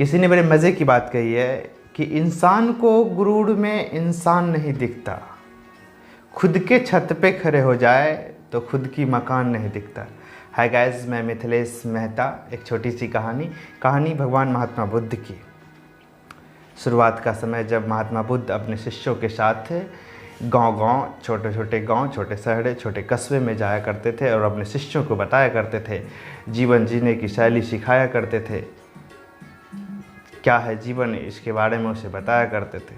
किसी ने बड़े मज़े की बात कही है कि इंसान को गुरूर में इंसान नहीं दिखता, खुद के छत पे खड़े हो जाए तो खुद की मकान नहीं दिखता। हाय गाइस, मैं मिथिलेश मेहता। एक छोटी सी कहानी भगवान महात्मा बुद्ध की। शुरुआत का समय जब महात्मा बुद्ध अपने शिष्यों के साथ गांव-गांव, छोटे-छोटे गांव, छोटे शहर, छोटे कस्बे में जाया करते थे और अपने शिष्यों को बताया करते थे, जीवन जीने की शैली सिखाया करते थे, क्या है जीवन इसके बारे में उसे बताया करते थे।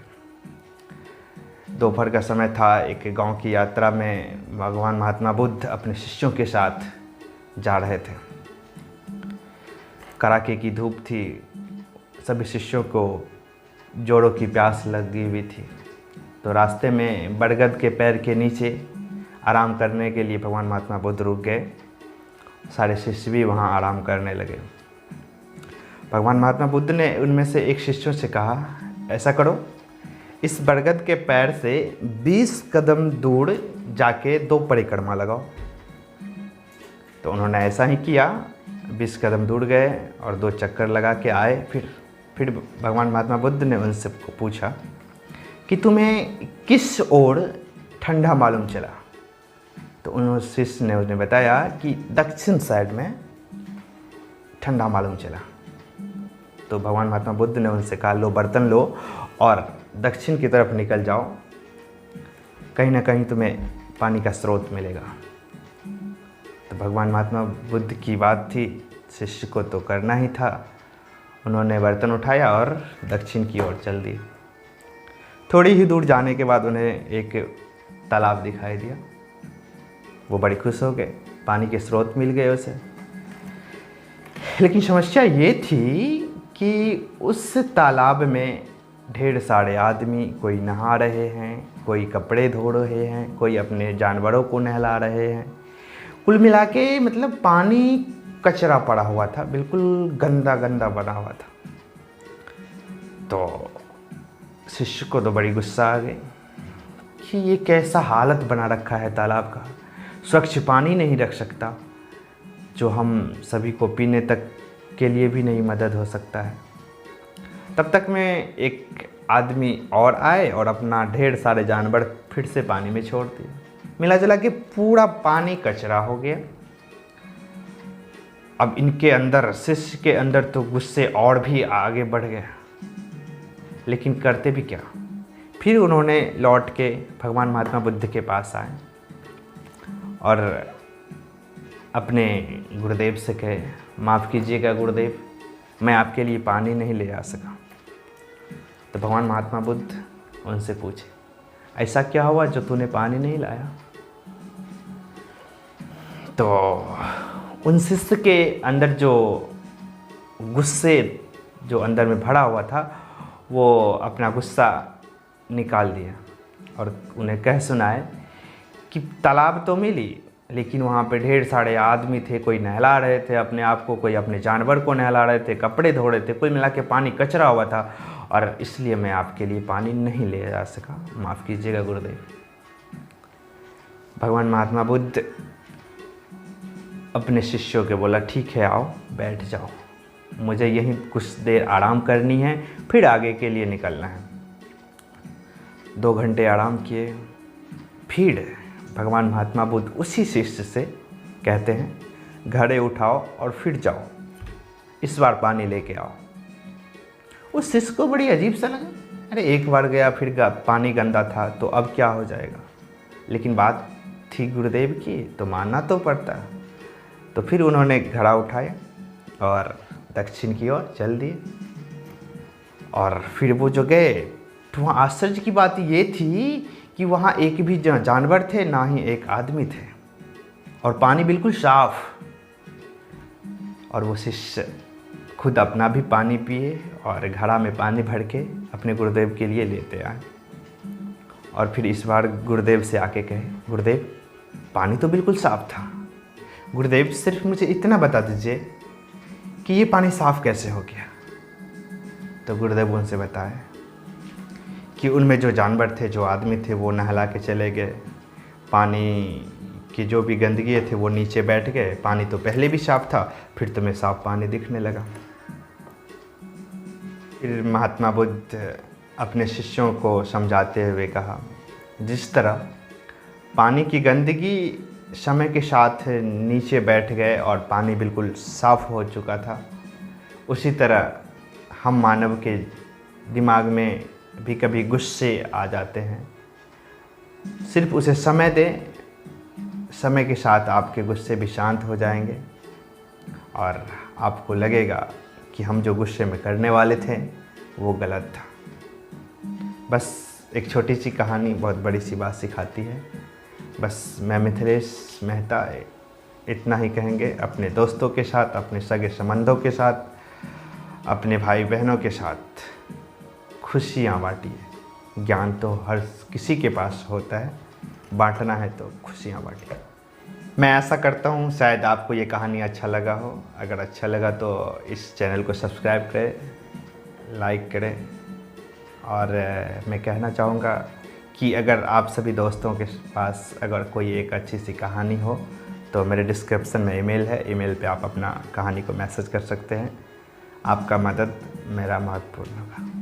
दोपहर का समय था। एक गांव की यात्रा में भगवान महात्मा बुद्ध अपने शिष्यों के साथ जा रहे थे। कड़ाके की धूप थी। सभी शिष्यों को जोड़ों की प्यास लगी हुई थी। तो रास्ते में बरगद के पेड़ के नीचे आराम करने के लिए भगवान महात्मा बुद्ध रुक गए। सारे शिष्य भी वहाँ आराम करने लगे। भगवान महात्मा बुद्ध ने उनमें से एक शिष्यों से कहा, ऐसा करो, इस बरगद के पेड़ से 20 कदम दूर जाके 2 परिक्रमा लगाओ। तो उन्होंने ऐसा ही किया। 20 कदम दूर गए और 2 चक्कर लगा के आए। फिर भगवान महात्मा बुद्ध ने उनसे पूछा कि तुम्हें किस ओर ठंडा मालूम चला। तो उन शिष्य ने उन्हें बताया कि दक्षिण साइड में ठंडा मालूम चला। तो भगवान महात्मा बुद्ध ने उनसे कहा, लो बर्तन लो और दक्षिण की तरफ निकल जाओ, कहीं ना कहीं तुम्हें पानी का स्रोत मिलेगा। तो भगवान महात्मा बुद्ध की बात थी, शिष्य को तो करना ही था। उन्होंने बर्तन उठाया और दक्षिण की ओर चल दिए। थोड़ी ही दूर जाने के बाद उन्हें एक तालाब दिखाई दिया। वो बड़ी खुश हो गए, पानी के स्रोत मिल गए उसे। लेकिन समस्या ये थी कि उस तालाब में ढेर सारे आदमी, कोई नहा रहे हैं, कोई कपड़े धो रहे हैं, कोई अपने जानवरों को नहला रहे हैं। कुल मिला के मतलब पानी कचरा पड़ा हुआ था, बिल्कुल गंदा गंदा बना हुआ था। तो शिष्य को तो बड़ी गुस्सा आ गई कि ये कैसा हालत बना रखा है तालाब का। स्वच्छ पानी नहीं रख सकता, जो हम सभी को पीने तक के लिए भी नहीं मदद हो सकता है। तब तक में एक आदमी और आए और अपना ढेर सारे जानवर फिर से पानी में छोड़ दिए। मिला जुला के पूरा पानी कचरा हो गया। अब इनके अंदर, शिष्य के अंदर तो गुस्से और भी आगे बढ़ गया। लेकिन करते भी क्या। फिर उन्होंने लौट के भगवान महात्मा बुद्ध के पास आए और अपने गुरुदेव से कहे, माफ़ कीजिएगा गुरुदेव, मैं आपके लिए पानी नहीं ले आ सका। तो भगवान महात्मा बुद्ध उनसे पूछे, ऐसा क्या हुआ जो तूने पानी नहीं लाया। तो उन शिष्य के अंदर जो गुस्से जो अंदर में भरा हुआ था, वो अपना गुस्सा निकाल दिया और उन्हें कह सुनाए कि तालाब तो मिली, लेकिन वहाँ पे ढेर सारे आदमी थे। कोई नहला रहे थे अपने आप को, कोई अपने जानवर को नहला रहे थे, कपड़े धो रहे थे। कुल मिला के पानी कचरा हुआ था और इसलिए मैं आपके लिए पानी नहीं ले जा सका। माफ़ कीजिएगा गुरुदेव। भगवान महात्मा बुद्ध अपने शिष्यों के बोला, ठीक है, आओ बैठ जाओ, मुझे यहीं कुछ देर आराम करनी है, फिर आगे के लिए निकलना है। 2 घंटे आराम किए। फिर भगवान महात्मा बुद्ध उसी शिष्य से कहते हैं, घड़े उठाओ और फिर जाओ, इस बार पानी लेके आओ। उस शिष्य को बड़ी अजीब सा लगा, अरे एक बार गया फिर पानी गंदा था तो अब क्या हो जाएगा। लेकिन बात थी गुरुदेव की तो मानना तो पड़ता। तो फिर उन्होंने घड़ा उठाया और दक्षिण की ओर चल दिए। और फिर वो जो गए तो वहाँ आश्चर्य की बात ये थी कि वहाँ एक भी जानवर थे, ना ही एक आदमी थे, और पानी बिल्कुल साफ। और वो शिष्य खुद अपना भी पानी पिए और घड़ा में पानी भर के अपने गुरुदेव के लिए लेते आए। और फिर इस बार गुरुदेव से आके कहे, गुरुदेव पानी तो बिल्कुल साफ था, गुरुदेव सिर्फ मुझे इतना बता दीजिए कि ये पानी साफ कैसे हो गया। तो गुरुदेव उनसे बताए कि उनमें जो जानवर थे, जो आदमी थे, वो नहला के चले गए। पानी की जो भी गंदगी थे वो नीचे बैठ गए। पानी तो पहले भी साफ था, फिर तुम्हें साफ पानी दिखने लगा। फिर महात्मा बुद्ध अपने शिष्यों को समझाते हुए कहा, जिस तरह पानी की गंदगी समय के साथ नीचे बैठ गए और पानी बिल्कुल साफ़ हो चुका था, उसी तरह हम मानव के दिमाग में भी कभी गुस्से आ जाते हैं। सिर्फ उसे समय दें, समय के साथ आपके गुस्से भी शांत हो जाएंगे और आपको लगेगा कि हम जो गुस्से में करने वाले थे वो गलत था। बस एक छोटी सी कहानी बहुत बड़ी सी बात सिखाती है। बस मैं मिथिलेश मेहता इतना ही कहेंगे, अपने दोस्तों के साथ, अपने सगे संबंधों के साथ, अपने भाई बहनों के साथ खुशियाँ बांटिए। ज्ञान तो हर किसी के पास होता है, बांटना है तो खुशियाँ बांटिए। मैं ऐसा करता हूँ, शायद आपको ये कहानी अच्छा लगा हो। अगर अच्छा लगा तो इस चैनल को सब्सक्राइब करें, लाइक करें। और मैं कहना चाहूँगा कि अगर आप सभी दोस्तों के पास अगर कोई एक अच्छी सी कहानी हो तो मेरे डिस्क्रिप्शन में ईमेल है, ईमेल पे आप अपना कहानी को मैसेज कर सकते हैं। आपका मदद मेरा महत्वपूर्ण होगा।